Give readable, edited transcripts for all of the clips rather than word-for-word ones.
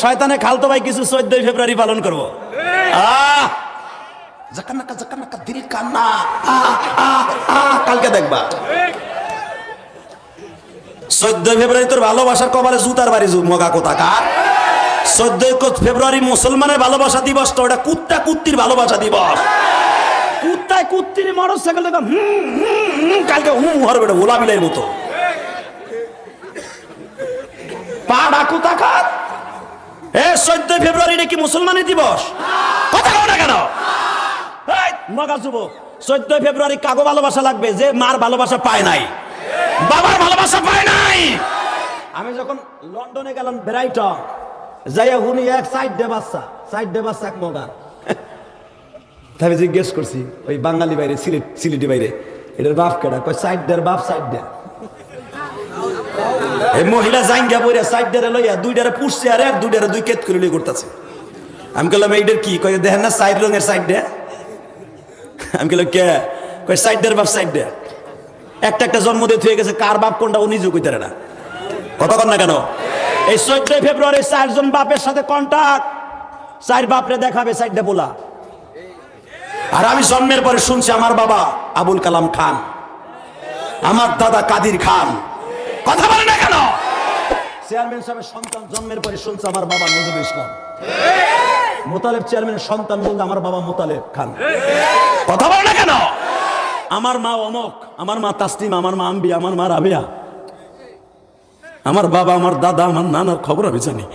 শয়তানে খালতো ভাই কিছু 14 ফেব্রুয়ারি পালন করব। জাকান্নাকা জাকান্নাকা দিল কান্না কালকে দেখবা 14 ফেব্রুয়ারি তোর ভালোবাসার কপালে জুতার বাড়ি মগা কোথাকার। 14 ফেব্রুয়ারি মুসলমানের ভালোবাসা দিবস তো ওটা কুত্তা কুত্তির ভালোবাসা দিবস। কুত্তায় কুত্তির মোটরসাইকেল দেখো কালকে হরবে ওলা বিলের মতো পাড়া কোথাকার। 14 ফেব্রুয়ারি নাকি মুসলমানের দিবস কথা কও না কেন মগা যুবক। 14 ফেব্রুয়ারি কাগো ভালোবাসা লাগবে যে মার ভালোবাসা পায় নাই, বাবার ভালোবাসা পায় নাই। আমি যখন লন্ডনে গেলাম বেড়াইটা যাইয়া হুনি এক সাইড দে বাচ্চা এক মগা। আমি জিজ্ঞেস করছি ওই বাঙালি বাইরে সিলেটি বাইরে এটার বাপ কেডা? কয় সাইড দের বাপ সাইড দে। এই মহিলা জাঙ্গা বইরা সাইড দের লইয়া দুইটারে পুষছে আর এক দুইটারে দুই কেত করে লই করতেছে। আমি কইলাম এইটার কি? কয় দেখেন না সাইড রঙের সাইড দে। আমি কইলাম কে? কয় সাইড দের বাপ সাইড দে। একটা জন্ম দিয়ে থুয়ে গেছে, কার বাপ কোনটা ও নিজেও কইতারে না। কথা কন না কেন? এই 14 ফেব্রুয়ারি 4 জন বাপের সাথে কন্টাক্ট, 4 বাপরে দেখাবে সাইডটা বলা। আর আমি জন্মের পরে শুনছি আমার বাবা আবুল কালাম খান, আমার দাদা কাদির খান। কথা বলে না কেন? চেয়ারম্যান সাহেবের সন্তান জন্মের পরে শুনছে আমার বাবা নজরুল ইসলাম। মোতালেব চেয়ারম্যানের সন্তান বলতে আমার বাবা মোতালেব খান। কথা বলে না কেন? আমার মা অমক, আমার মা তাসলিম, আমার মা আম্বি, আমার মা রাবিয়া, আমার বাবা, আমার দাদা, আমার নানার খবর আমি জানি।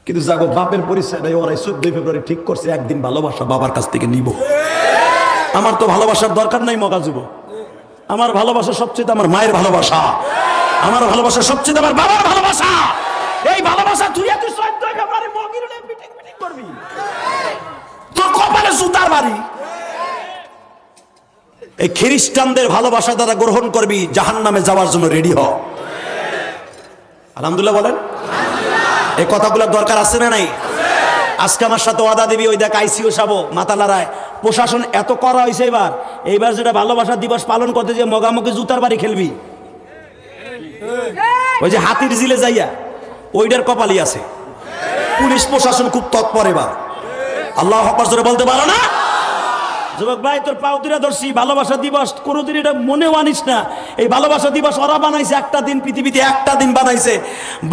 কিন্তু যাগো বাপের পরিচয়টাই ওরাই 14 ফেব্রুয়ারি ঠিক করছে একদিন ভালোবাসা বাবার কাছ থেকে নিব। আমার তো ভালোবাসার দরকার নাই মগা যুব। আমার ভালোবাসা সবচেয়ে আমার মায়ের ভালোবাসা, আমার ভালোবাসা সবচেয়ে আমার বাবার ভালোবাসা। এই ভালোবাসা তুই 14 ফেব্রুয়ারি মগিরে পিটিং পিটিং করবি, তোর কপালে জুতার বাড়ি। এই খ্রিস্টানদের ভালোবাসা দ্বারা গ্রহণ করবি, জাহান্নামে যাওয়ার জন্য রেডি হ। আলহামদুলিল্লাহ বলেন। এই কথাগুলোর দরকার আছে না নাই? আজকে আমার সাথে ওয়াদা দিবি, ওই দেখ আইসিও সাবো মাথা লড়ায়। প্রশাসন এত করা হয়েছে এইবার যেটা ভালোবাসা দিবস পালন করতে যে মগামগে জুতার বাড়ি খেলবি, ওই যে হাতির জিলে যাইয়া ওইটার কপালই আছে। পুলিশ প্রশাসন খুব তৎপর এবার। আল্লাহু আকবার জোরে বলতে পারো না? যুবক ভাই তোর পাও দুরা ধরছি, ভালোবাসা দিবস কোনোদিন এটা মনেও আনিস না। এই ভালোবাসা দিবস ওরা বানাইছে একটা দিন, পৃথিবীতে একটা দিন বানাইছে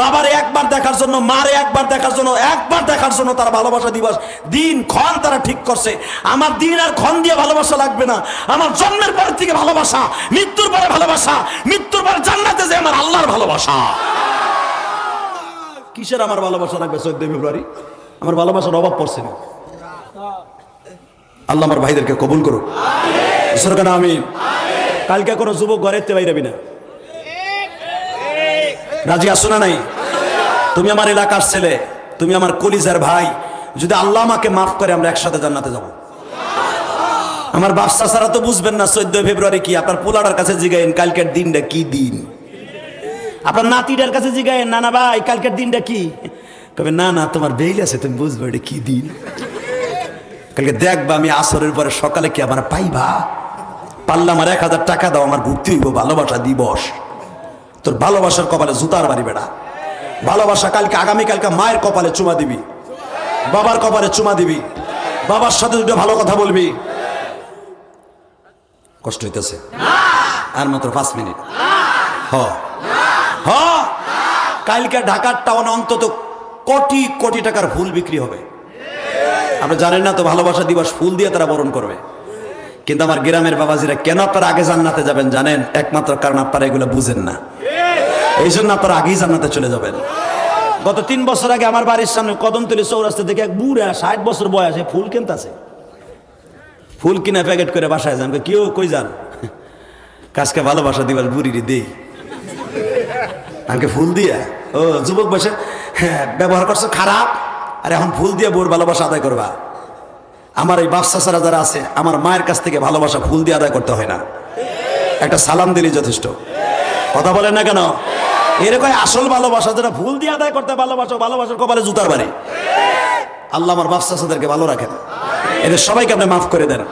বাবারে একবার দেখার জন্য, মারে একবার দেখার জন্য, একবার দেখার জন্য তারা ভালোবাসা দিবস দিন ক্ষণ তারা ঠিক করছে। আমার দিন আর ক্ষণ দিয়ে ভালোবাসা লাগবে না। আমার জন্মের পর থেকে ভালোবাসা, মৃত্যুর পরে ভালোবাসা, মৃত্যুর পরে জান্নাতে যে আমার আল্লাহর ভালোবাসা। কিসের আমার ভালোবাসা লাগবে 14 ফেব্রুয়ারি? আমার ভালোবাসার অভাব পড়ছে না। আল্লাহ আমার ভাইদেরকে কবুল করুক সরকার আমিন। কালকে কোনো যুবক ঘরেতে বাইরেবি না, রাজি আসো না নাই? তুমি আমার এলাকার ছেলে, তুমি আমার কলিজার ভাই। যদি আল্লাহ আমাকে মাফ করে আমরা একসাথে জান্নাতে যাব। আমার বাচ্চা ছাড়া তো বুঝবেন না 14 ফেব্রুয়ারি কি। আপনার পোলাটার কাছে জিগাইন কালকের দিনটা কি দিন। আপনার নাতিটার কাছে জিগাইন নানা ভাই কালকের দিনটা কি। কবে না না তোমার বেইল আছে, তুমি বুঝবে এটা কি দিন। কালকে দেখবা আমি আসরের পরে সকালে কি আমার পাইবা, পারলে আমার 1000 টাকা দাও, আমার ঘুরতে হইব ভালোবাসা দিবস। তোর ভালোবাসার কপালে জুতার বাড়ি বেড়া। ভালোবাসা কালকে আগামীকালকে মায়ের কপালে চুমা দিবি, বাবার কপালে চুমা দিবি, বাবার সাথে দুটো ভালো কথা বলবি। কষ্ট হইতেছে আর মাত্র 5 মিনিট। কালকে ঢাকার টাউনে অন্তত কোটি কোটি টাকার ফুল বিক্রি হবে। আপনি জানেন না তো ভালোবাসা দিবস ফুল দিয়ে তারা বরণ করবে। কিন্তু আমার গ্রামের বাবাজিরা কেন আপনারা আগে জান্নাতে যাবেন জানেন? একমাত্র কারণ আপনারা এগুলো বুঝেন না, এই জন্য আপনারা আগেই জান্নাতে চলে যাবেন। গত 3 বছর আগে আমার বাড়ির সামনে কদমতলী চৌরাস্তা থেকে এক বুড়া 60 বছর বয়সে ফুল কিনতেছে। ফুল কিনা প্যাকেট করে বাসায় যান। কেউ কই যান? কাজকে ভালোবাসা দিবস বুড়িরে দেই আমাকে ফুল দিয়া। ও যুবক বসে হ্যাঁ ব্যবহার করছো খারাপ, আর এখন ফুল দিয়ে বোর ভালোবাসা আদায় করবা। আমার এই বাচ্চা ছাড়া যারা আছে, আমার মায়ের কাছ থেকে ভালোবাসা ফুল দিয়ে আদায় করতে হয় না, একটা সালাম দিলেই যথেষ্ট। কথা বলেন না কেন? এরকম আসল ভালোবাসা যেটা ফুল দিয়ে আদায় করতে ভালোবাসো, ভালোবাসার কপালে জুতার বাড়ি। আল্লাহ আমার বাচ্চা ছাদেরকে ভালো রাখেন, এদের সবাইকে আপনি মাফ করে দেন।